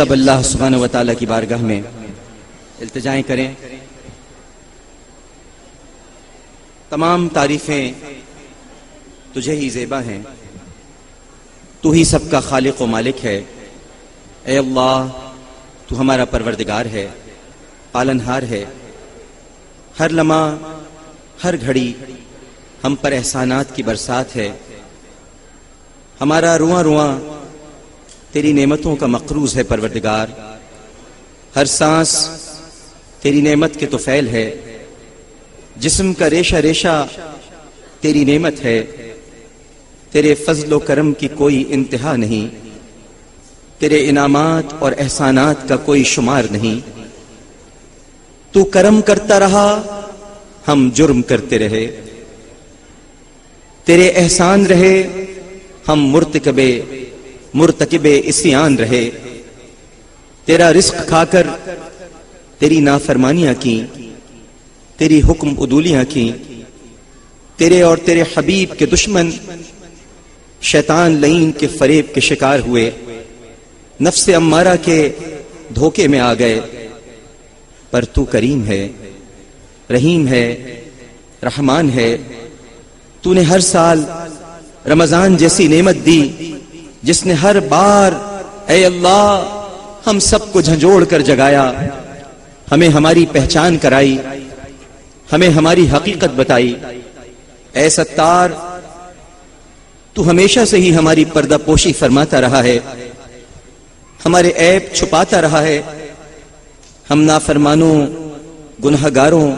سب اللہ سبحانہ و تعالیٰ کی بارگاہ میں التجائیں کریں۔ تمام تعریفیں تجھے ہی زیبا ہیں، تو ہی سب کا خالق و مالک ہے۔ اے اللہ، تو ہمارا پروردگار ہے، پالنہار ہے۔ ہر لمحہ ہر گھڑی ہم پر احسانات کی برسات ہے۔ ہمارا رواں رواں تیری نعمتوں کا مقروض ہے پروردگار۔ ہر سانس تیری نعمت کے طفیل ہے، جسم کا ریشہ ریشہ تیری نعمت ہے۔ تیرے فضل و کرم کی کوئی انتہا نہیں، تیرے انعامات اور احسانات کا کوئی شمار نہیں۔ تو کرم کرتا رہا، ہم جرم کرتے رہے، تیرے احسان رہے، ہم مرتکب عصیان رہے۔ تیرا رزق کھا کر تیری نافرمانیاں کی، تیری حکم عدولیاں کی۔ تیرے اور تیرے حبیب کے دشمن شیطان لعین کے فریب کے شکار ہوئے، نفس امارہ کے دھوکے میں آ گئے۔ پر تو کریم ہے، رحیم ہے، رحمان ہے۔ تو نے ہر سال رمضان جیسی نعمت دی، جس نے ہر بار اے اللہ ہم سب کو جھنجھوڑ کر جگایا، ہمیں ہماری پہچان کرائی، ہمیں ہماری حقیقت بتائی۔ اے ستار، تو ہمیشہ سے ہی ہماری پردہ پوشی فرماتا رہا ہے، ہمارے عیب چھپاتا رہا ہے، ہم نافرمانوں، گنہگاروں،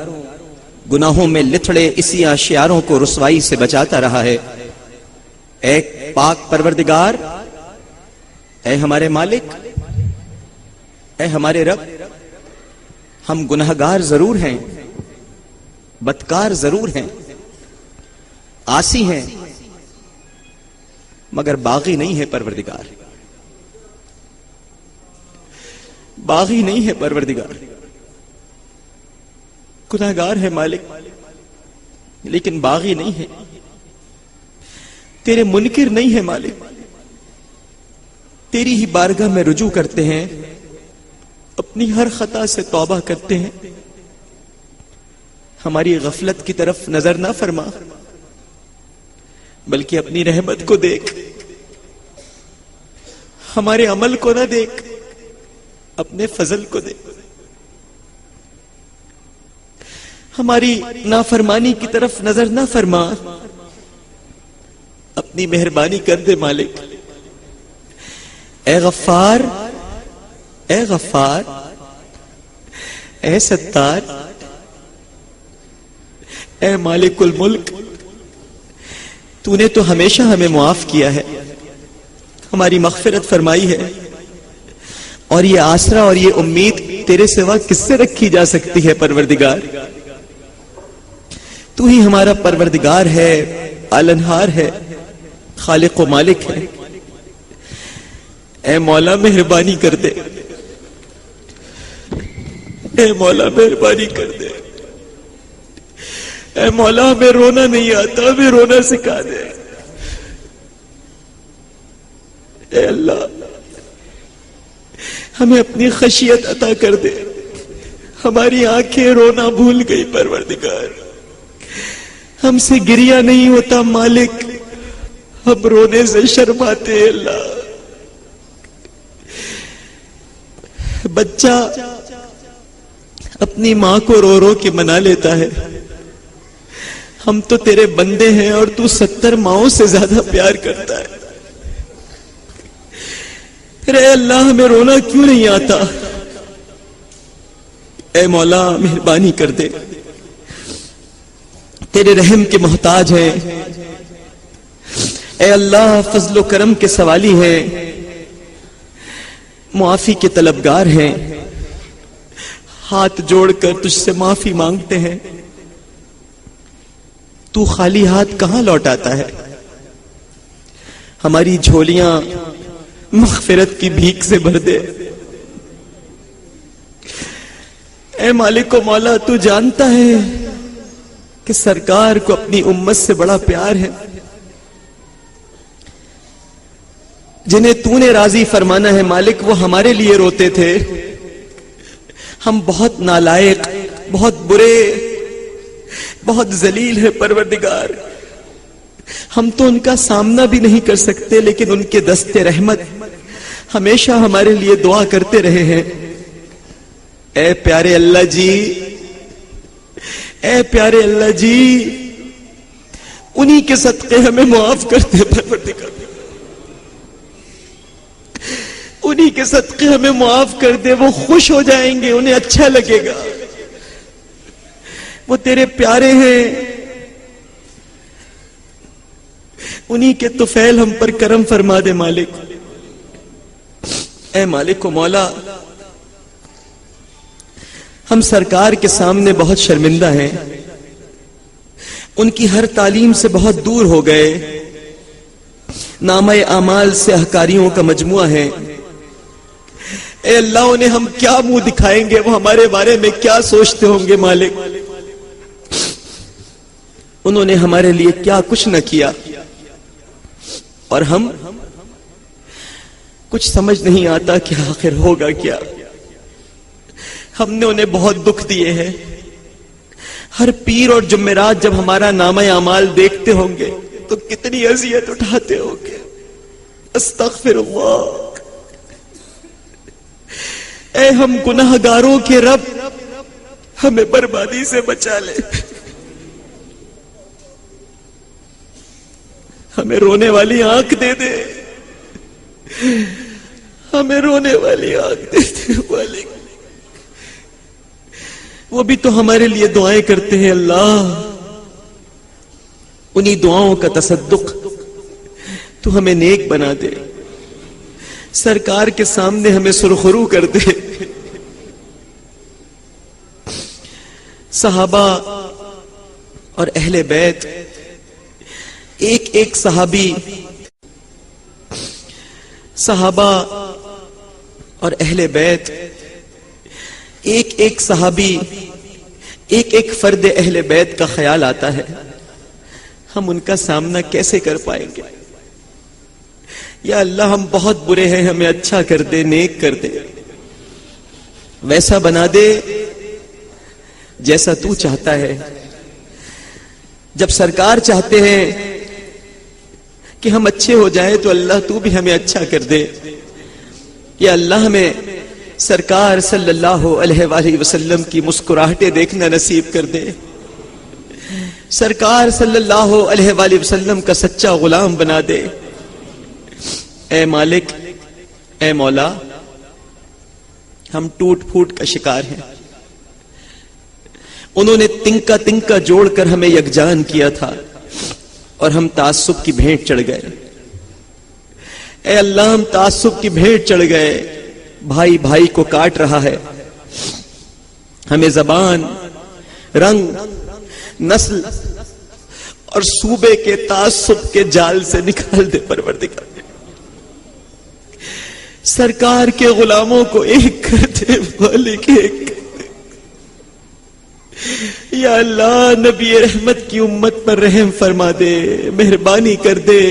گناہوں میں لتھڑے اسی آشیاروں کو رسوائی سے بچاتا رہا ہے۔ اے پاک پروردگار، اے ہمارے مالک، اے ہمارے رب، ہم گنہگار ضرور ہیں، بدکار ضرور ہیں، عاصی ہیں، مگر باغی نہیں ہے پروردگار، باغی نہیں ہے پروردگار۔ گنہگار ہے مالک، لیکن باغی نہیں ہے، تیرے منکر نہیں ہے مالک۔ تیری ہی بارگاہ میں رجوع کرتے ہیں، اپنی ہر خطا سے توبہ کرتے ہیں۔ ہماری غفلت کی طرف نظر نہ فرما، بلکہ اپنی رحمت کو دیکھ، ہمارے عمل کو نہ دیکھ، اپنے فضل کو دیکھ۔ ہماری نافرمانی کی طرف نظر نہ فرما، اپنی مہربانی کر دے مالک۔ اے غفار، اے غفار، اے ستار، اے مالک الملک، تو نے تو ہمیشہ ہمیں معاف کیا ہے، ہماری مغفرت فرمائی ہے، اور یہ آسرا اور یہ امید تیرے سوا کس سے رکھی جا سکتی ہے پروردگار؟ تو ہی ہمارا پروردگار ہے، پالنہار ہے، خالق و مالک ہے۔ اے مولا مہربانی کر دے، اے مولا مہربانی کر دے، اے مولا ہمیں رونا نہیں آتا، ہمیں رونا سکھا دے۔ اے اللہ ہمیں اپنی خشیت عطا کر دے، ہماری آنکھیں رونا بھول گئی پروردگار، ہم سے گریا نہیں ہوتا مالک، ہم رونے سے شرماتے۔ اللہ بچہ اپنی ماں کو رو رو کے منا لیتا ہے، ہم تو تیرے بندے ہیں اور تو 70 ماؤں سے زیادہ پیار کرتا ہے۔ پھر اے اللہ ہمیں رونا کیوں نہیں آتا؟ اے مولا مہربانی کر دے، تیرے رحم کے محتاج ہیں۔ اے اللہ فضل و کرم کے سوالی ہے، معافی کے طلبگار ہیں، ہاتھ جوڑ کر تجھ سے معافی مانگتے ہیں۔ تو خالی ہاتھ کہاں لوٹاتا ہے؟ ہماری جھولیاں مغفرت کی بھیک سے بھر دے۔ اے مالک و مولا، تو جانتا ہے کہ سرکار کو اپنی امت سے بڑا پیار ہے، جنہیں تو نے راضی فرمانا ہے مالک وہ ہمارے لیے روتے تھے. ہم بہت نالائق، بہت برے، بہت ذلیل ہیں پروردگار. ہم تو ان کا سامنا بھی نہیں کر سکتے، لیکن ان کے دست رحمت ہمیشہ ہمارے لیے دعا کرتے رہے ہیں. اے پیارے اللہ جی، اے پیارے اللہ جی، انہی کے صدقے ہمیں معاف کر دے پروردگار. انہی کے صدقے ہمیں معاف کر دے. وہ خوش ہو جائیں گے، انہیں اچھا لگے گا. وہ تیرے پیارے ہیں، انہی کے طفیل ہم پر کرم فرما دے مالک. اے مالک و مولا، ہم سرکار کے سامنے بہت شرمندہ ہیں. ان کی ہر تعلیم سے بہت دور ہو گئے. نامہ اعمال سے احکاریوں کا مجموعہ ہے. اے اللہ، انہیں ہم کیا منہ دکھائیں گے؟ وہ ہمارے بارے میں کیا سوچتے ہوں گے مالک؟ انہوں نے ہمارے لیے کیا کچھ نہ کیا، اور ہم کچھ سمجھ نہیں آتا کہ آخر ہوگا کیا. ہم نے انہیں بہت دکھ دیے ہیں. ہر پیر اور جمعرات جب ہمارا نامہ اعمال دیکھتے ہوں گے تو کتنی اذیت اٹھاتے ہوں گے. استغفر اللہ. اے ہم گناہگاروں کے رب، ہمیں بربادی سے بچا لے. ہمیں رونے والی آنکھ دے دے، ہمیں رونے والی آنکھ دے دے مالک. وہ بھی تو ہمارے لیے دعائیں کرتے ہیں. اللہ، انہی دعاؤں کا تصدق تو ہمیں نیک بنا دے. سرکار کے سامنے ہمیں سرخرو کر دے. صحابہ اور اہل بیت، ایک ایک صحابی، صحابہ اور اہل بیت، ایک ایک صحابی، ایک ایک فرد اہل بیت کا خیال آتا ہے. ہم ان کا سامنا کیسے کر پائیں گے؟ یا اللہ، ہم بہت برے ہیں، ہمیں اچھا کر دے، نیک کر دے، ویسا بنا دے جیسا تو چاہتا ہے. جب سرکار چاہتے ہیں کہ ہم اچھے ہو جائیں تو اللہ تو بھی ہمیں اچھا کر دے. یا اللہ، ہمیں سرکار صلی اللہ علیہ وآلہ وسلم کی مسکراہٹیں دیکھنا نصیب کر دے. سرکار صلی اللہ علیہ وآلہ وسلم کا سچا غلام بنا دے. اے مالک، اے مولا، ہم ٹوٹ پھوٹ کا شکار ہیں. انہوں نے تنکا تنکا جوڑ کر ہمیں یکجان کیا تھا اور ہم تعصب کی بھینٹ چڑھ گئے. اے اللہ، ہم تعصب کی بھینٹ چڑھ گئے. بھائی بھائی کو کاٹ رہا ہے. ہمیں زبان، رنگ، نسل اور صوبے کے تعصب کے جال سے نکال دے پروردگار. سرکار کے غلاموں کو ایک کر دے مالک، ایک. یا اللہ، نبی رحمت کی امت پر رحم فرما دے، مہربانی کر دے.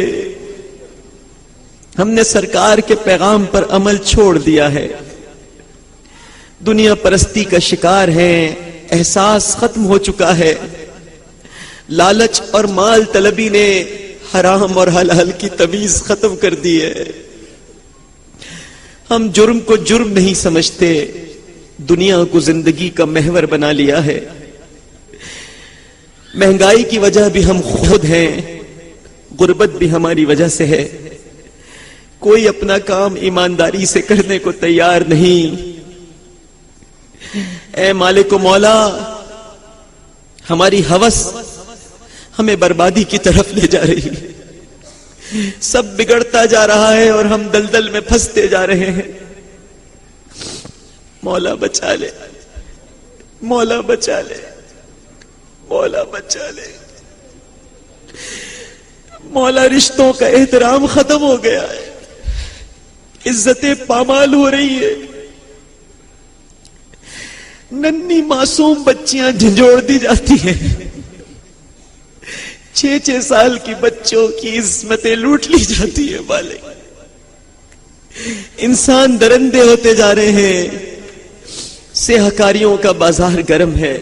ہم نے سرکار کے پیغام پر عمل چھوڑ دیا ہے. دنیا پرستی کا شکار ہیں. احساس ختم ہو چکا ہے. لالچ اور مال طلبی نے حرام اور حلال کی تمیز ختم کر دی ہے. ہم جرم کو جرم نہیں سمجھتے، دنیا کو زندگی کا محور بنا لیا ہے. مہنگائی کی وجہ بھی ہم خود ہیں، غربت بھی ہماری وجہ سے ہے. کوئی اپنا کام ایمانداری سے کرنے کو تیار نہیں. اے مالک و مولا، ہماری ہوس ہمیں بربادی کی طرف لے جا رہی ہے. سب بگڑتا جا رہا ہے اور ہم دلدل میں پھنستے جا رہے ہیں. مولا بچا لے، مولا بچا لے، مولا بچا لے. مولا، رشتوں کا احترام ختم ہو گیا ہے. عزتیں پامال ہو رہی ہے. ننھی معصوم بچیاں جھنجھوڑ دی جاتی ہیں. 6 سال کی بچوں کی عصمتیں لوٹ لی جاتی ہیں. مالک، انسان درندے ہوتے جا رہے ہیں، سیاہکاریوں کا بازار گرم ہے۔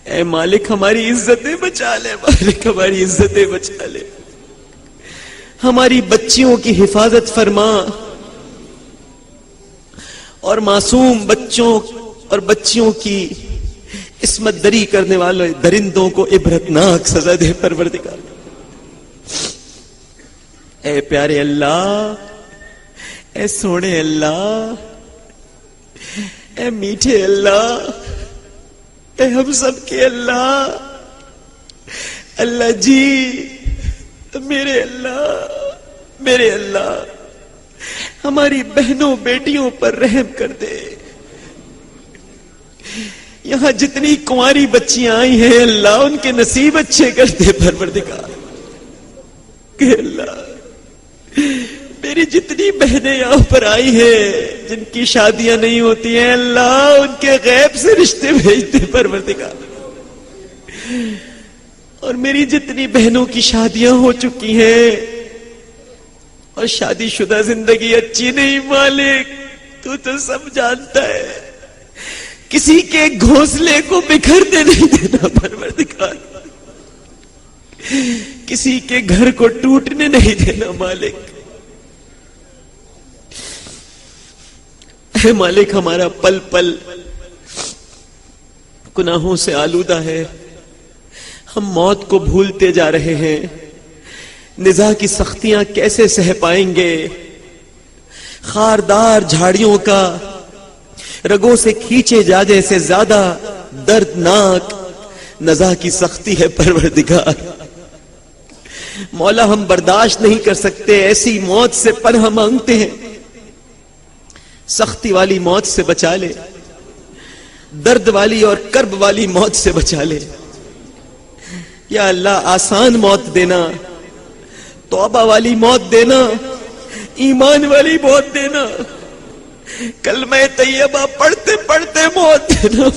اے مالک ہماری عزتیں بچا لے، مالک ہماری عزتیں بچا لے، ہماری بچیوں کی حفاظت فرما، اور معصوم بچوں اور بچیوں کی عصمت دری کرنے والے درندوں کو عبرتناک سزا دے پروردگار۔ اے پیارے اللہ، اے سونے اللہ، اے میٹھے اللہ، اے ہم سب کے اللہ، اللہ جی، میرے اللہ ہماری بہنوں بیٹیوں پر رحم کر دے۔ یہاں جتنی کنواری بچیاں آئی ہیں اللہ ان کے نصیب اچھے کر دے پروردگار۔ کہ اللہ میری جتنی بہنیں یہاں پر آئی ہیں جن کی شادیاں نہیں ہوتی ہیں اللہ ان کے غیب سے رشتے بھیج دے پروردگار، اور میری جتنی بہنوں کی شادیاں ہو چکی ہیں اور شادی شدہ زندگی اچھی نہیں مالک، تو سب جانتا ہے، کسی کے گھونسلے کو بکھرنے نہیں دینا پروردگار، کسی کے گھر کو ٹوٹنے نہیں دینا مالک۔ اے مالک ہمارا پل پل گناہوں سے آلودہ ہے، ہم موت کو بھولتے جا رہے ہیں، نزاع کی سختیاں کیسے سہ پائیں گے، خاردار جھاڑیوں کا رگوں سے کھینچے جانے سے زیادہ دردناک نزاع کی سختی ہے پروردگار۔ مولا ہم برداشت نہیں کر سکتے، ایسی موت سے پناہ مانگتے ہیں، سختی والی موت سے بچا لے، درد والی اور کرب والی موت سے بچا لے یا اللہ، آسان موت دینا، توبہ والی موت دینا، ایمان والی موت دینا، کلمہ طیبہ پڑھتے پڑھتے موت دینا۔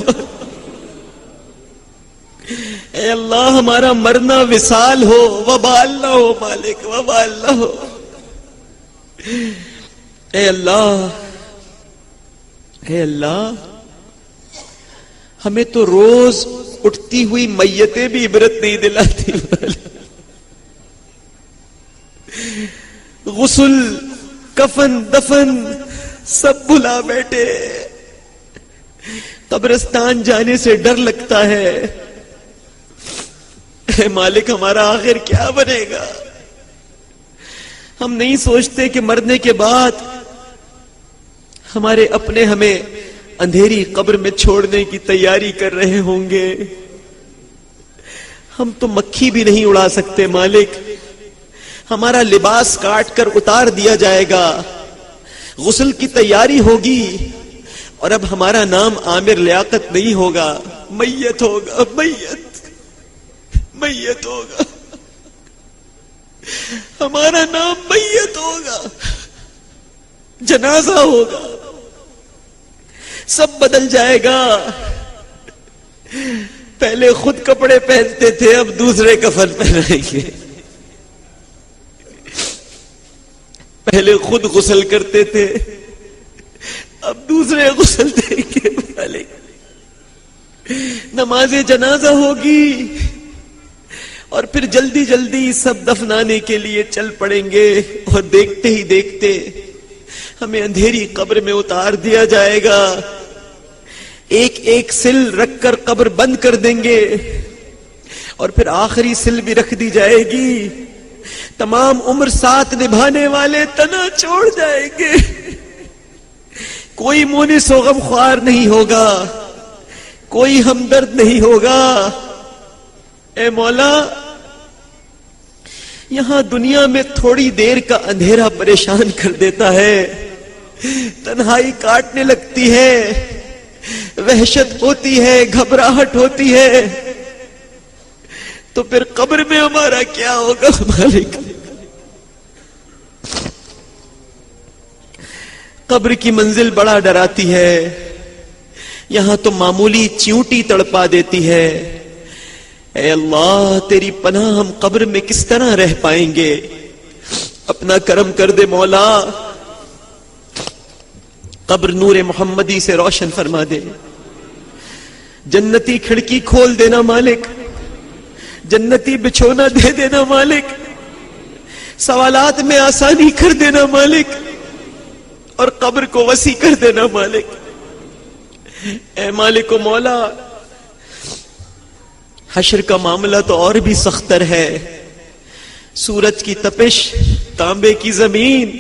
اے اللہ ہمارا مرنا وصال ہو، وبال نہ ہو مالک، وبال نہ ہو۔ اے اللہ، اے اللہ ہمیں تو روز اٹھتی ہوئی میتیں بھی عبرت نہیں دلاتی، غسل کفن دفن سب بھلا بیٹھے، قبرستان جانے سے ڈر لگتا ہے۔ اے مالک ہمارا آخر کیا بنے گا؟ ہم نہیں سوچتے کہ مرنے کے بعد ہمارے اپنے ہمیں اندھیری قبر میں چھوڑنے کی تیاری کر رہے ہوں گے۔ ہم تو مکھی بھی نہیں اڑا سکتے مالک، ہمارا لباس کاٹ کر اتار دیا جائے گا، غسل کی تیاری ہوگی، اور اب ہمارا نام عامر لیاقت نہیں ہوگا، میت ہوگا، میت ہوگا، ہمارا نام میت ہوگا، جنازہ ہوگا، سب بدل جائے گا۔ پہلے خود کپڑے پہنتے تھے، اب دوسرے کفن پہنائیں گے، پہلے خود غسل کرتے تھے، اب دوسرے غسل دیں گے مالک، نماز جنازہ ہوگی، اور پھر جلدی جلدی سب دفنانے کے لیے چل پڑیں گے، اور دیکھتے ہی دیکھتے ہمیں اندھیری قبر میں اتار دیا جائے گا، ایک ایک سل رکھ کر قبر بند کر دیں گے، اور پھر آخری سل بھی رکھ دی جائے گی، تمام عمر ساتھ نبھانے والے تنا چھوڑ جائیں گے، کوئی مونس و غمخوار نہیں ہوگا، کوئی ہمدرد نہیں ہوگا۔ اے مولا یہاں دنیا میں تھوڑی دیر کا اندھیرا پریشان کر دیتا ہے، تنہائی کاٹنے لگتی ہے، وحشت ہوتی ہے، گھبراہٹ ہوتی ہے، تو پھر قبر میں ہمارا کیا ہوگا مالک؟ قبر کی منزل بڑا ڈراتی ہے، یہاں تو معمولی چیونٹی تڑپا دیتی ہے۔ اے اللہ تیری پناہ، ہم قبر میں کس طرح رہ پائیں گے؟ اپنا کرم کر دے مولا، قبر نور محمدی سے روشن فرما دے، جنتی کھڑکی کھول دینا مالک، جنتی بچھونا دے دینا مالک، سوالات میں آسانی کر دینا مالک، اور قبر کو وسیع کر دینا مالک۔ اے مالک و مولا، حشر کا معاملہ تو اور بھی سختر ہے، سورج کی تپش، تانبے کی زمین،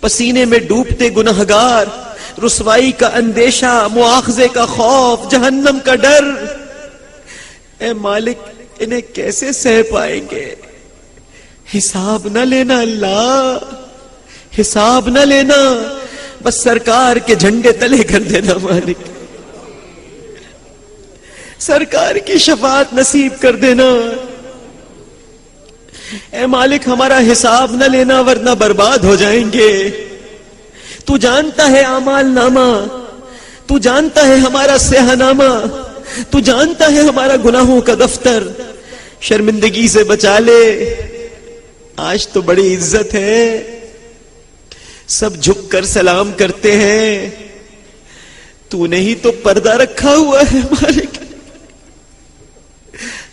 پسینے میں ڈوبتے گنہگار، رسوائی کا اندیشہ، مواخذے کا خوف، جہنم کا ڈر۔ اے مالک، انہیں کیسے سہ پائیں گے؟ حساب نہ لینا اللہ، حساب نہ لینا، بس سرکار کے جھنڈے تلے کر دینا مالک، سرکار کی شفاعت نصیب کر دینا۔ اے مالک، ہمارا حساب نہ لینا ورنہ برباد ہو جائیں گے۔ تو جانتا ہے اعمال نامہ، تو جانتا ہے ہمارا سیاہ نامہ، تو جانتا ہے ہمارا گناہوں کا دفتر، شرمندگی سے بچا لے۔ آج تو بڑی عزت ہے، سب جھک کر سلام کرتے ہیں، تو نے ہی تو پردہ رکھا ہوا ہے مالک،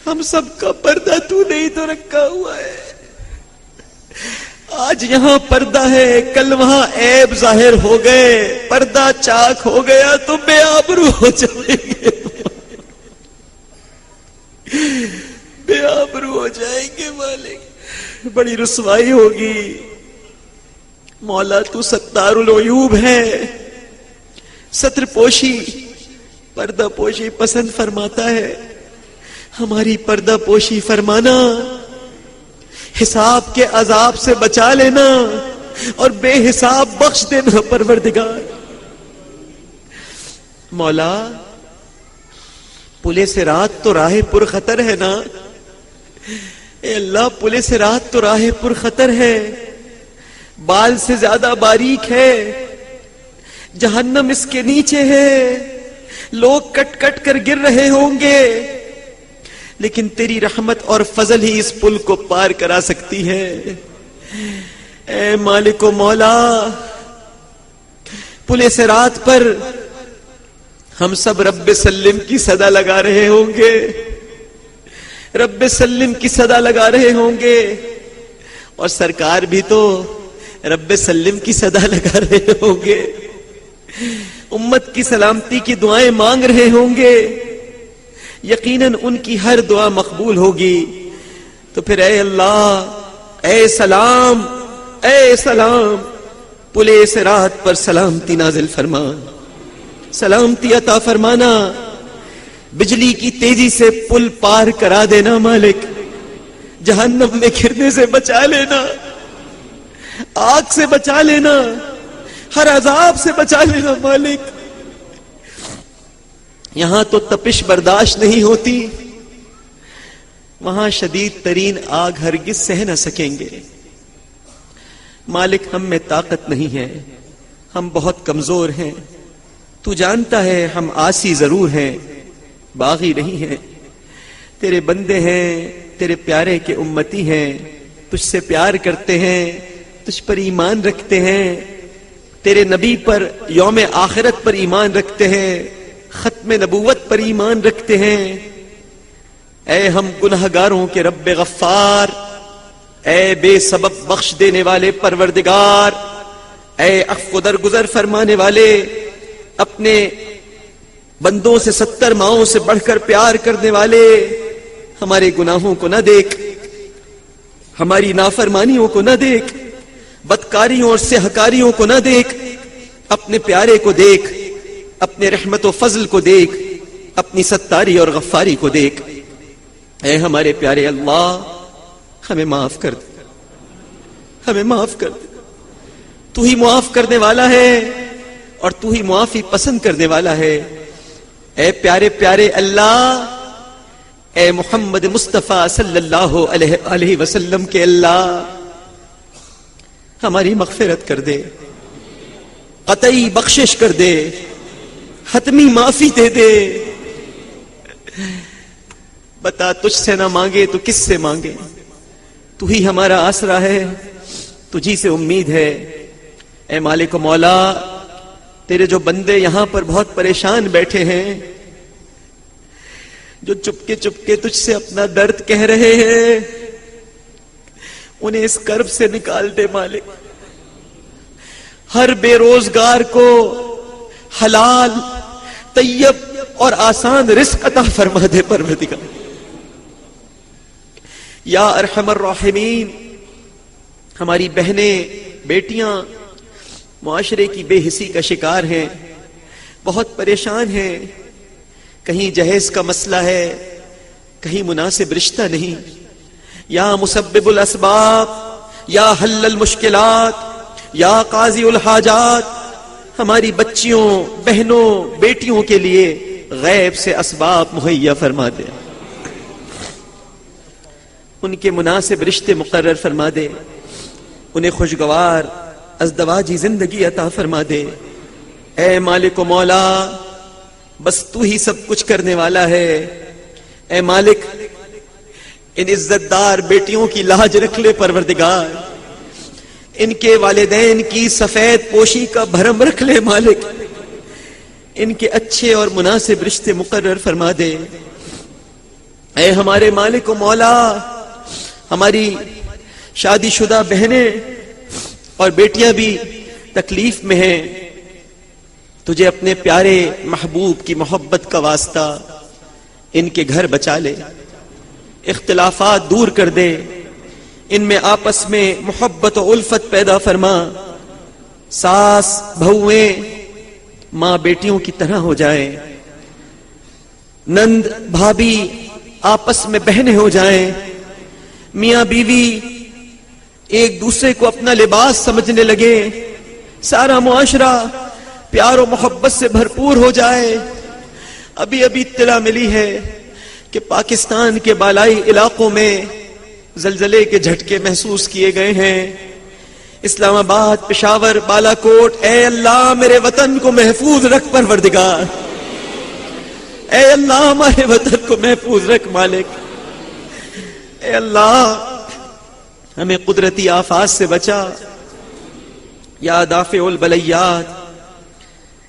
ہم سب کا پردہ تو نے ہی تو رکھا ہوا ہے۔ آج یہاں پردہ ہے، کل وہاں عیب ظاہر ہو گئے، پردہ چاک ہو گیا تو بے آبرو ہو جائیں گے، بے آبرو ہو جائیں گے مالک، بڑی رسوائی ہوگی۔ مولا تو ستار العیوب ہے، ستر پوشی، پردہ پوشی پسند فرماتا ہے، ہماری پردہ پوشی فرمانا، حساب کے عذاب سے بچا لینا اور بے حساب بخش دینا پروردگار۔ مولا، پلے سے رات تو راہ پر خطر ہے نا، اے اللہ پلے سے رات تو راہ پر خطر ہے، بال سے زیادہ باریک ہے، جہنم اس کے نیچے ہے، لوگ کٹ کٹ کر گر رہے ہوں گے، لیکن تیری رحمت اور فضل ہی اس پل کو پار کرا سکتی ہے۔ اے مالک و مولا، پل صراط پر ہم سب رب سلم کی صدا لگا رہے ہوں گے، رب سلم کی صدا لگا رہے ہوں گے، اور سرکار بھی تو رب سلم کی صدا لگا رہے ہوں گے، امت کی سلامتی کی دعائیں مانگ رہے ہوں گے، یقیناً ان کی ہر دعا مقبول ہوگی۔ تو پھر اے اللہ، اے سلام، اے سلام، پل صراط پر سلامتی نازل فرما، سلامتی عطا فرمانا، بجلی کی تیزی سے پل پار کرا دینا مالک، جہنم میں گرنے سے بچا لینا، آگ سے بچا لینا، ہر عذاب سے بچا لینا مالک۔ یہاں تو تپش برداشت نہیں ہوتی، وہاں شدید ترین آگ ہرگز سہ نہ سکیں گے۔ مالک، ہم میں طاقت نہیں ہے، ہم بہت کمزور ہیں، تو جانتا ہے ہم عاصی ضرور ہیں، باغی نہیں ہیں، تیرے بندے ہیں، تیرے پیارے کے امتی ہیں، تجھ سے پیار کرتے ہیں، تجھ پر ایمان رکھتے ہیں، تیرے نبی پر، یوم آخرت پر ایمان رکھتے ہیں، ختم نبوت پر ایمان رکھتے ہیں۔ اے ہم گنہگاروں کے رب غفار، اے بے سبب بخش دینے والے پروردگار، اے عفو درگزر فرمانے والے، اپنے بندوں سے 70 ماؤں سے بڑھ کر پیار کرنے والے، ہمارے گناہوں کو نہ دیکھ، ہماری نافرمانیوں کو نہ دیکھ، بدکاریوں اور سیاہکاریوں کو نہ دیکھ، اپنے پیارے کو دیکھ، اپنے رحمت و فضل کو دیکھ، اپنی ستاری اور غفاری کو دیکھ۔ اے ہمارے پیارے اللہ، ہمیں معاف کر دے، ہمیں معاف کر دے، تو ہی معاف کرنے والا ہے اور تو ہی معافی پسند کرنے والا ہے۔ اے پیارے پیارے اللہ، اے محمد مصطفیٰ صلی اللہ علیہ وسلم کے اللہ، ہماری مغفرت کر دے، قطعی بخشش کر دے، حتمی معافی دے دے۔ بتا، تجھ سے نہ مانگے تو کس سے مانگے؟ تو ہی ہمارا آسرا ہے، تجھی سے امید ہے۔ اے مالک و مولا، تیرے جو بندے یہاں پر بہت پریشان بیٹھے ہیں، جو چپکے چپکے تجھ سے اپنا درد کہہ رہے ہیں، انہیں اس کرب سے نکال دے مالک. ہر بے روزگار کو حلال، طیب اور آسان رزق عطا فرما دے پروردگار. یا ارحم الراحمین، ہماری بہنیں، بیٹیاں معاشرے کی بے حسی کا شکار ہیں، بہت پریشان ہیں. کہیں جہیز کا مسئلہ ہے، کہیں مناسب رشتہ نہیں. یا مسبب الاسباب، یا حل المشکلات، یا قاضی الحاجات، ہماری بچیوں، بہنوں، بیٹیوں کے لیے غیب سے اسباب مہیا فرما دے، ان کے مناسب رشتے مقرر فرما دے، انہیں خوشگوار ازدواجی زندگی عطا فرما دے. اے مالک و مولا، بس تو ہی سب کچھ کرنے والا ہے. اے مالک، ان عزت دار بیٹیوں کی لاج رکھ لے پروردگار، ان کے والدین کی سفید پوشی کا بھرم رکھ لے مالک، ان کے اچھے اور مناسب رشتے مقرر فرما دے. اے ہمارے مالک و مولا، ہماری شادی شدہ بہنیں اور بیٹیاں بھی تکلیف میں ہیں، تجھے اپنے پیارے محبوب کی محبت کا واسطہ ان کے گھر بچا لے، اختلافات دور کر دے، ان میں آپس میں محبت و الفت پیدا فرما. ساس بہویں ماں بیٹیوں کی طرح ہو جائیں، نند بھابھی آپس میں بہنیں ہو جائیں، میاں بیوی ایک دوسرے کو اپنا لباس سمجھنے لگے، سارا معاشرہ پیار و محبت سے بھرپور ہو جائے. ابھی اطلاع ملی ہے کہ پاکستان کے بالائی علاقوں میں زلزلے کے جھٹکے محسوس کیے گئے ہیں. اسلام آباد، پشاور، بالا کوٹ، اے اللہ میرے وطن کو محفوظ رکھ پروردگار. اے اللہ ہمارے وطن کو محفوظ رکھ مالک. اے اللہ ہمیں قدرتی آفات سے بچا. یا دافع البلیات،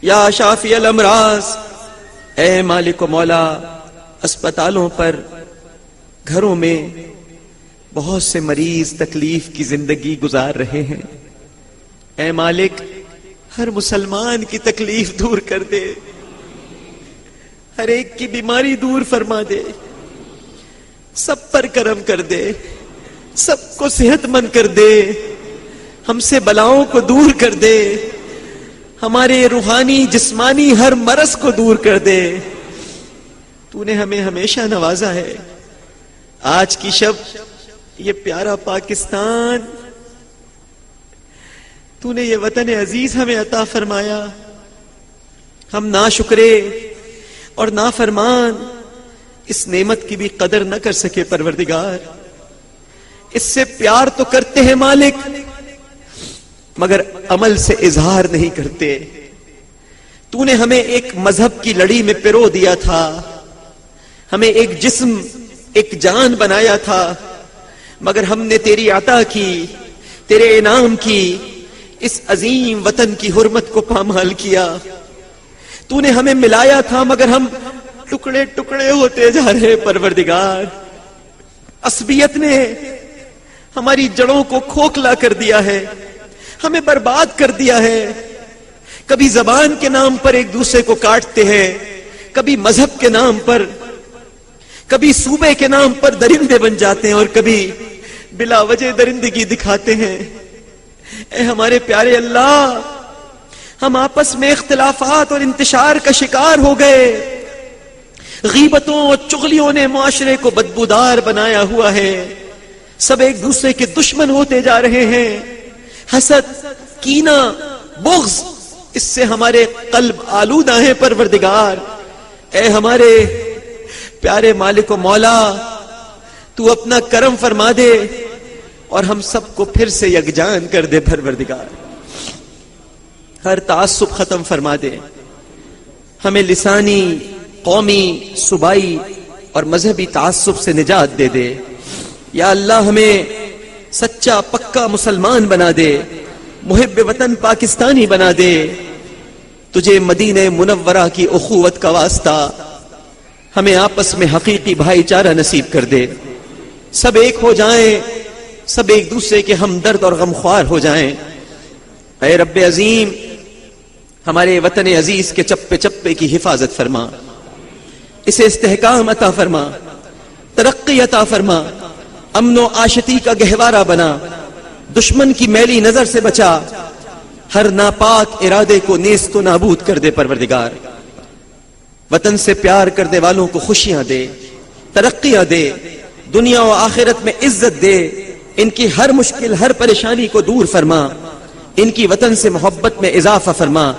یا شافی الامراض. اے مالک و مولا، اسپتالوں پر، گھروں میں بہت سے مریض تکلیف کی زندگی گزار رہے ہیں. اے مالک، ہر مسلمان کی تکلیف دور کر دے، ہر ایک کی بیماری دور فرما دے، سب پر کرم کر دے، سب کو صحت مند کر دے، ہم سے بلاؤں کو دور کر دے، ہمارے روحانی جسمانی ہر مرض کو دور کر دے. تو نے ہمیں ہمیشہ نوازا ہے. آج کی شب یہ پیارا پاکستان، تو نے یہ وطن عزیز ہمیں عطا فرمایا. ہم ناشکرے اور نافرمان اس نعمت کی بھی قدر نہ کر سکے پروردگار. اس سے پیار تو کرتے ہیں مالک، مگر عمل سے اظہار نہیں کرتے. تو نے ہمیں ایک مذہب کی لڑی میں پرو دیا تھا، ہمیں ایک جسم، ایک جان بنایا تھا، مگر ہم نے تیری عطا کی، تیرے انعام کی اس عظیم وطن کی حرمت کو پامال کیا. تو نے ہمیں ملایا تھا، مگر ہم ٹکڑے ٹکڑے ہوتے جا رہے پروردگار. عصبیت نے ہماری جڑوں کو کھوکھلا کر دیا ہے، ہمیں برباد کر دیا ہے. کبھی زبان کے نام پر ایک دوسرے کو کاٹتے ہیں، کبھی مذہب کے نام پر، کبھی صوبے کے نام پر درندے بن جاتے ہیں، اور کبھی بلا وجہ درندگی دکھاتے ہیں. اے ہمارے پیارے اللہ، ہم آپس میں اختلافات اور انتشار کا شکار ہو گئے. غیبتوں اور چغلیوں نے معاشرے کو بدبودار بنایا ہوا ہے. سب ایک دوسرے کے دشمن ہوتے جا رہے ہیں. حسد، کینہ، بغض، اس سے ہمارے قلب آلودہ ہیں پروردگار. اے ہمارے پیارے مالک و مولا، تو اپنا کرم فرما دے اور ہم سب کو پھر سے یکجان کر دے پروردگار. ہر تعصب ختم فرما دے، ہمیں لسانی، قومی، صوبائی اور مذہبی تعصب سے نجات دے دے. یا اللہ ہمیں سچا پکا مسلمان بنا دے، محب وطن پاکستانی بنا دے. تجھے مدینہ منورہ کی اخوت کا واسطہ ہمیں آپس میں حقیقی بھائی چارہ نصیب کر دے، سب ایک ہو جائیں، سب ایک دوسرے کے ہمدرد اور غمخوار ہو جائیں۔ اے رب عظیم، ہمارے وطن عزیز کے چپے چپے کی حفاظت فرما، اسے استحکام عطا فرما، ترقی عطا فرما، امن و عاشتی کا گہوارہ بنا، دشمن کی میلی نظر سے بچا، ہر ناپاک ارادے کو نیست و نابود کر دے پروردگار۔ وطن سے پیار کرنے والوں کو خوشیاں دے، ترقیاں دے، دنیا و آخرت میں عزت دے، ان کی ہر مشکل ہر پریشانی کو دور فرما، ان کی وطن سے محبت میں اضافہ فرما،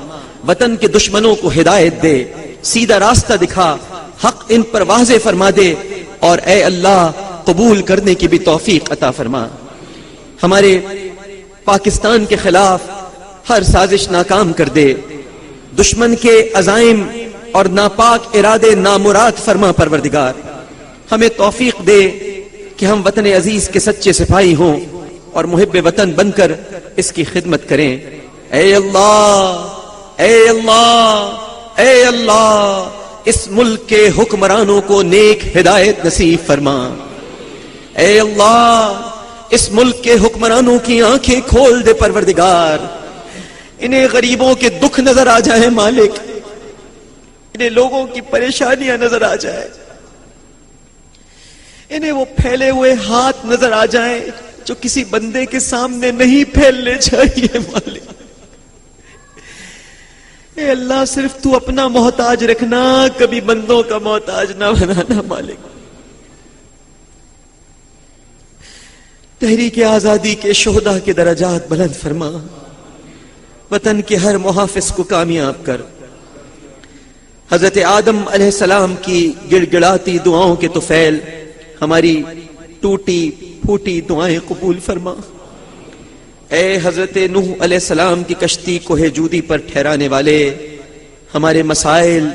وطن کے دشمنوں کو ہدایت دے، سیدھا راستہ دکھا، حق ان پر واضح فرما دے، اور اے اللہ قبول کرنے کی بھی توفیق عطا فرما۔ ہمارے پاکستان کے خلاف ہر سازش ناکام کر دے، دشمن کے عزائم اور ناپاک ارادے نامراد فرما پروردگار۔ ہمیں توفیق دے کہ ہم وطن عزیز کے سچے سپاہی ہوں اور محب وطن بن کر اس کی خدمت کریں۔ اے اللہ، اے اللہ، اے اللہ، اس ملک کے حکمرانوں کو نیک ہدایت نصیب فرما۔ اے اللہ، اس ملک کے حکمرانوں کی آنکھیں کھول دے پروردگار، انہیں غریبوں کے دکھ نظر آ جائیں مالک، انہیں لوگوں کی پریشانیاں نظر آ جائیں، انہیں وہ پھیلے ہوئے ہاتھ نظر آ جائیں جو کسی بندے کے سامنے نہیں پھیلنے چاہیے مالک۔ اے اللہ، صرف تو اپنا محتاج رکھنا، کبھی بندوں کا محتاج نہ بنانا مالک۔ تحریک آزادی کے شہداء کے درجات بلند فرما، وطن کے ہر محافظ کو کامیاب کر، حضرت آدم علیہ السلام کی گڑ گڑاتی دعاؤں کے طفیل ہماری ٹوٹی پھوٹی دعائیں قبول فرما۔ اے حضرت نوح علیہ السلام کی کشتی کوہ جودی پر ٹھہرانے والے، ہمارے مسائل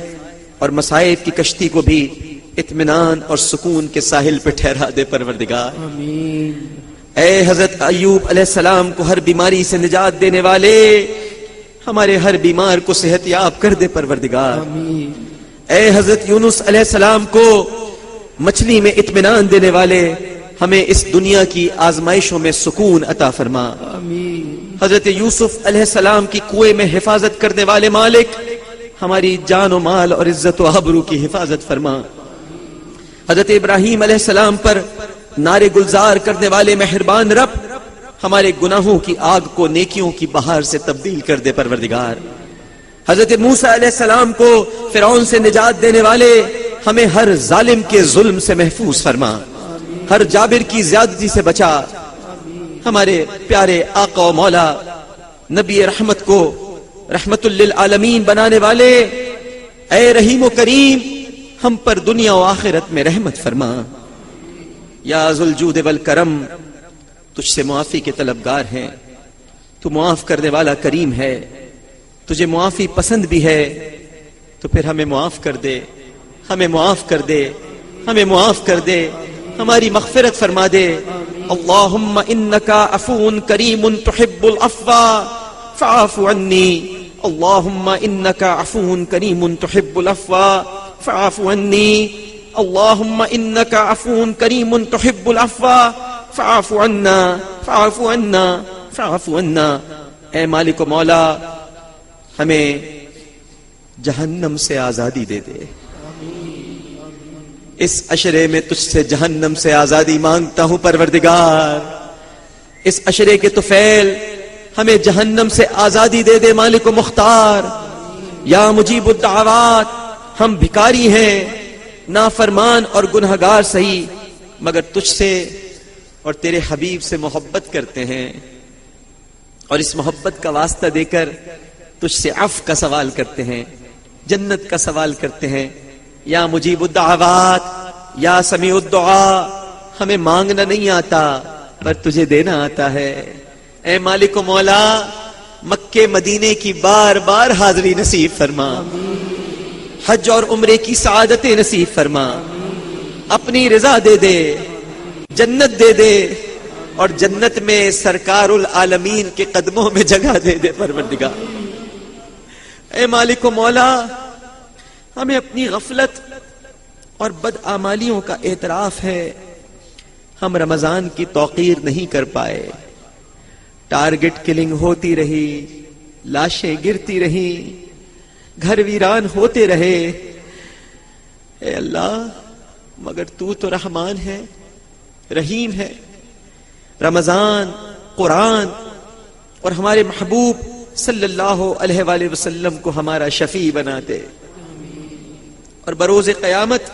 اور مصائب کی کشتی کو بھی اطمینان اور سکون کے ساحل پہ ٹھہرا دے پروردگار۔ آمین۔ اے حضرت ایوب علیہ السلام کو ہر بیماری سے نجات دینے والے، ہمارے ہر بیمار کو صحت یاب کر دے پروردگار۔ آمین۔ اے حضرت یونس علیہ السلام کو مچھلی میں اطمینان دینے والے، ہمیں اس دنیا کی آزمائشوں میں سکون عطا فرما۔ آمین۔ حضرت یوسف علیہ السلام کی کنویں میں حفاظت کرنے والے مالک، ہماری جان و مال اور عزت و آبرو کی حفاظت فرما۔ حضرت ابراہیم علیہ السلام پر نعرے گلزار کرنے والے مہربان رب، ہمارے گناہوں کی آگ کو نیکیوں کی بہار سے تبدیل کر دے پروردگار۔ حضرت موسیٰ علیہ السلام کو فرعون سے نجات دینے والے، ہمیں ہر ظالم کے ظلم سے محفوظ فرما، ہر جابر کی زیادتی سے بچا۔ ہمارے پیارے آقا و مولا نبی رحمت کو رحمت للعالمین بنانے والے، اے رحیم و کریم، ہم پر دنیا و آخرت میں رحمت فرما۔ یا ذو الجود والکرم، تجھ سے معافی کے طلبگار ہیں، تو معاف کرنے والا کریم ہے، تجھے معافی پسند بھی ہے، تو پھر ہمیں معاف کر دے، ہمیں معاف کر دے، ہمیں معاف کر دے، ہماری مغفرت فرما دے۔ اللہم انکا عفو کریم تحب العفو فاعف عنی، اللہم انکا عفو کریم تحب العفو فاعف عنی، اللہم انکا عفو کریم تحب العفو فاعف عنا، فاعف عنا، فاعف عنا۔ اے مالک و مولا، ہمیں جہنم سے آزادی دے دے۔ اس عشرے میں تجھ سے جہنم سے آزادی مانگتا ہوں پروردگار، اس عشرے کے طفیل ہمیں جہنم سے آزادی دے دے مالک و مختار۔ یا مجیب الدعوات، ہم بھکاری ہیں، نافرمان اور گنہگار سہی، مگر تجھ سے اور تیرے حبیب سے محبت کرتے ہیں، اور اس محبت کا واسطہ دے کر تجھ سے عفو کا سوال کرتے ہیں، جنت کا سوال کرتے ہیں۔ یا مجیب الدعوات، یا سمیع الدعاء، ہمیں مانگنا نہیں آتا پر تجھے دینا آتا ہے۔ اے مالک و مولا، مکے مدینے کی بار بار حاضری نصیب فرما، حج اور عمرے کی سعادتیں نصیب فرما، اپنی رضا دے دے، جنت دے دے، اور جنت میں سرکار العالمین کے قدموں میں جگہ دے دے پروردگار۔ اے مالک و مولا، ہمیں اپنی غفلت اور بدعمالیوں کا اعتراف ہے. ہم رمضان کی توقیر نہیں کر پائے. ٹارگٹ کلنگ ہوتی رہی، لاشیں گرتی رہی، گھر ویران ہوتے رہے. اے اللہ، مگر تو رحمان ہے، رحیم ہے. رمضان، قرآن اور ہمارے محبوب صلی اللہ علیہ وآلہ وسلم کو ہمارا شفیع بنا دے، اور بروز قیامت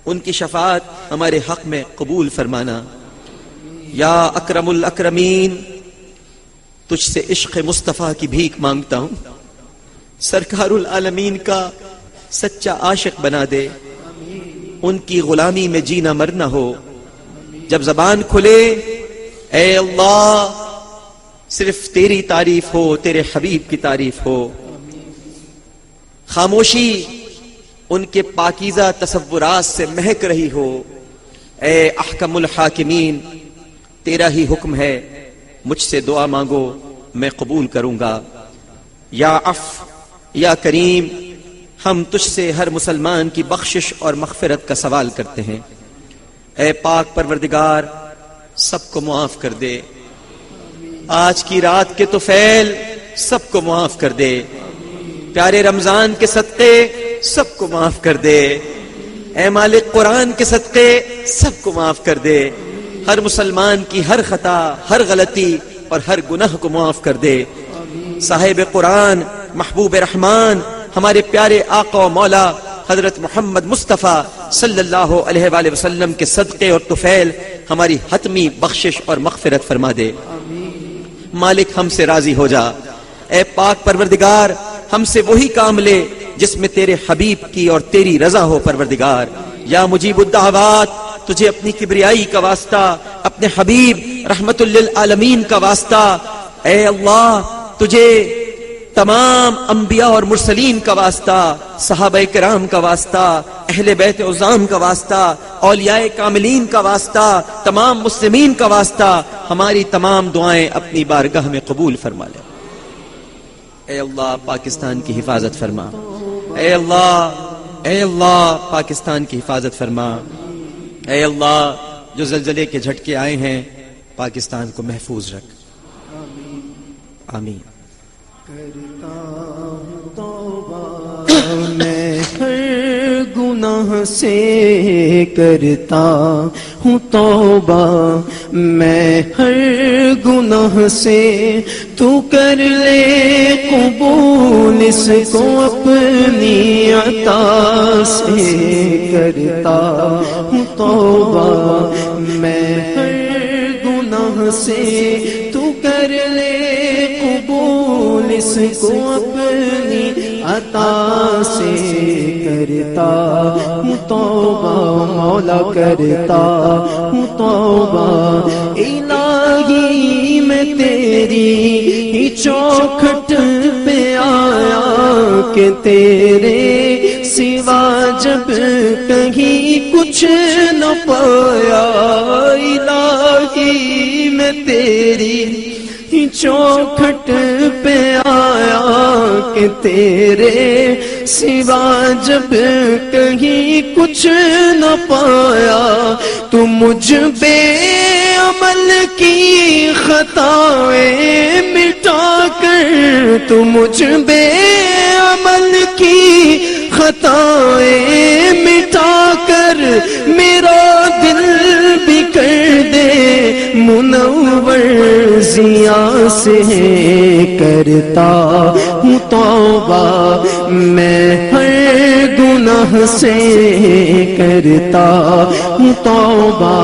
ان کی شفاعت ہمارے حق میں قبول فرمانا. یا اکرم الاکرمین، تجھ سے عشق مصطفیٰ کی بھیک مانگتا ہوں. سرکار العالمین کا سچا عاشق بنا دے. ان کی غلامی میں جینا مرنا ہو. جب زبان کھلے اے اللہ صرف تیری تعریف ہو، تیرے حبیب کی تعریف ہو. خاموشی ان کے پاکیزہ تصورات سے مہک رہی ہو. اے احکم الحاکمین، تیرا ہی حکم ہے، مجھ سے دعا مانگو میں قبول کروں گا. یا عفو، یا کریم، ہم تجھ سے ہر مسلمان کی بخشش اور مغفرت کا سوال کرتے ہیں. اے پاک پروردگار، سب کو معاف کر دے. آج کی رات کے طفیل سب کو معاف کر دے. پیارے رمضان کے صدقے سب کو معاف کر دے. اے مالک قرآن کے صدقے سب کو معاف کر دے. ہر مسلمان کی ہر خطا، ہر غلطی اور ہر گناہ کو معاف کر دے. صاحب قرآن، محبوب رحمان، ہمارے پیارے آقا و مولا حضرت محمد مصطفیٰ صلی اللہ علیہ وآلہ وسلم کے صدقے اور طفیل ہماری حتمی بخشش اور مغفرت فرما دے. مالک ہم سے راضی ہو جا. اے پاک پروردگار، ہم سے وہی کام لے جس میں تیرے حبیب کی اور تیری رضا ہو. پروردگار یا مجیب الدعوات، تجھے اپنی کبریائی کا واسطہ، اپنے حبیب رحمت للعالمین کا واسطہ، اے اللہ تجھے تمام انبیاء اور مرسلین کا واسطہ، صحابہ کرام کا واسطہ، اہل بیت عظام کا واسطہ، اولیاء کاملین کا واسطہ، تمام مسلمین کا واسطہ، ہماری تمام دعائیں اپنی بارگاہ میں قبول فرما لے. اے اللہ پاکستان کی حفاظت فرما. اے اللہ پاکستان کی حفاظت فرما. اے اللہ جو زلزلے کے جھٹکے آئے ہیں پاکستان کو محفوظ رکھ. آمین. کرتا ہوں توبہ میں ہر گناہ سے، کرتا ہوں توبہ میں ہر گناہ سے، تو کر لے قبول اس کو اپنی عطا سے. کرتا ہوں توبہ میں ہر گناہ سے، تو کر لے قبول اس کو اپنی عطا سے. کرتا ہوں توبہ مولا، کرتا ہوں توبہ. الہی میں تیری ہی چوکھٹ پہ آیا کہ تیرے سوا جب کہیں کچھ نہ پایا. الہی میں تیری چوکھٹ پہ آیا کہ تیرے سوا جب کہیں کچھ نہ پایا. تو مجھ بے عمل کی خطائیں مٹا کر، تو مجھ بے عمل کی خطائیں مٹا کر میرا دل بھی کر دے منور ضیاء سے. کرتا ہوں توبہ میں ہر گناہ سے، کرتا ہوں توبہ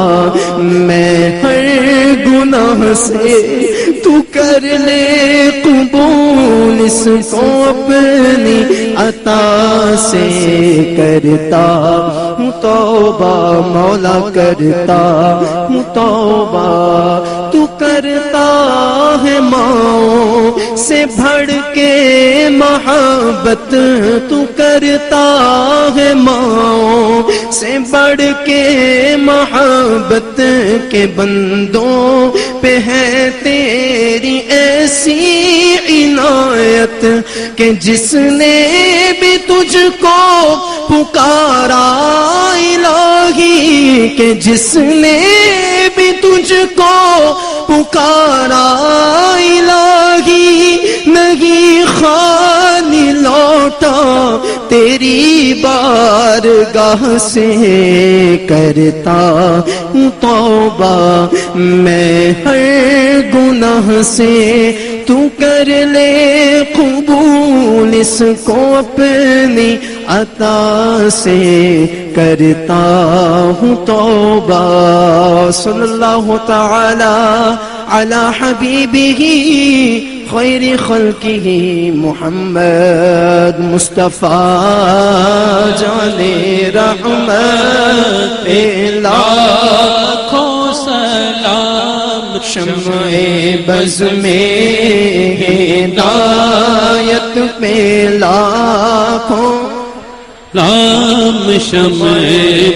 میں ہر گناہ سے، تو کر لے قبول اس کو اپنی عطا سے. کرتا ہوں توبہ مولا، کرتا ہوں توبہ. تو کرتا ہے ماؤں سے بڑھ کے محبت، تو کرتا ہے ماؤں سے بڑھ کے محبت، کے بندوں پہ ہے تیری ایسی عنایت. عنایت کہ جس نے بھی تجھ کو پکارا الہی، کہ جس نے بھی تجھ کو پکارا الہی، نہیں خالی لوٹا تیری بارگاہ سے، کرتا ہوں توبہ میں ہر گناہ سے، تو کر لے قبول اس کو اپنی عطا سے، کرتا ہوں توبہ۔ صلی اللہ تعالی علی حبیبہ خیر خلقہ محمد مصطفیٰ جان رحمت، لاکھوں سلام شمع بز میں ہدایت پہ، لاکھوں سلام شمع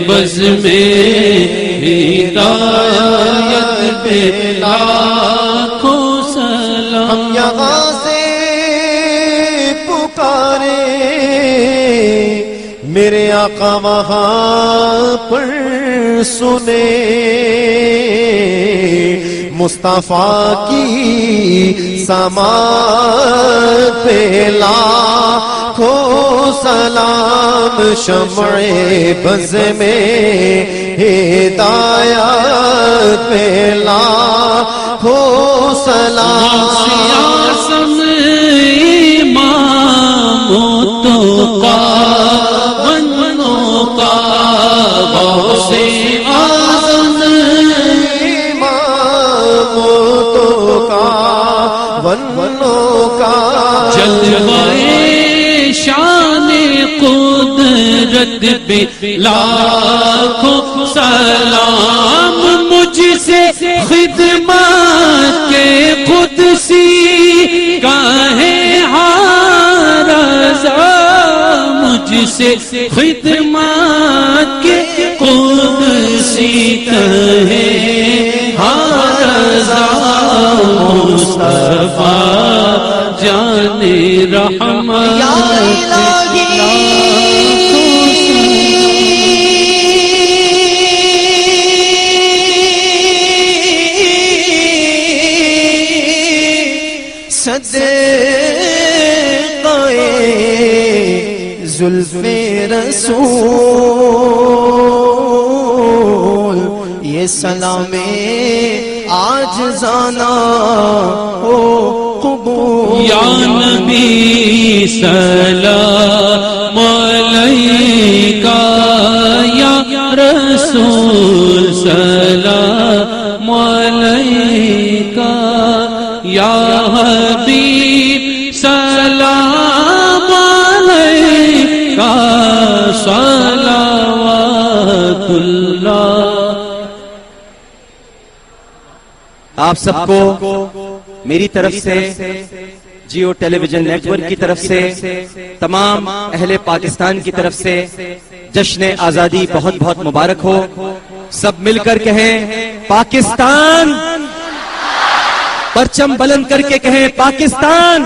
بز میں ہدایت پہ، لاکھوں سلام۔ ہم یہاں سے پکارے میرے آقا وہاں پر سنے، مصطفیٰ کی سماعت پہ لاکھوں سلام، شمع بز میں ہدایت پہ لاکھوں سلام۔ سیاسم اماموں کا بنوں کا، غوث اعظم اماموں کا بنوں کا، جلوہ شان قدرت پہ لاکھوں سلام، مجھ سے خدمت کے قدسی کا ہے ہر رضا، مجھ سے خدمت کے قدسی کا ہے ہر رضا، مصطفیٰ جان رحمت یا الہی صدقے زلف رسول، یہ سلام عاجزانہ ہو قبول۔ یا نبی سلام علیکہ، یا رسول سلام علیکہ، یا حبیب سلام علیکہ، صلوات اللہ۔ آپ سب کو میری طرف سے، جیو ٹیلی ویژن نیٹ ورک کی طرف سے، تمام اہل پاکستان کی طرف سے جشن آزادی بہت بہت مبارک ہو۔ سب مل کر کہیں پاکستان، پرچم بلند کر کے کہیں پاکستان۔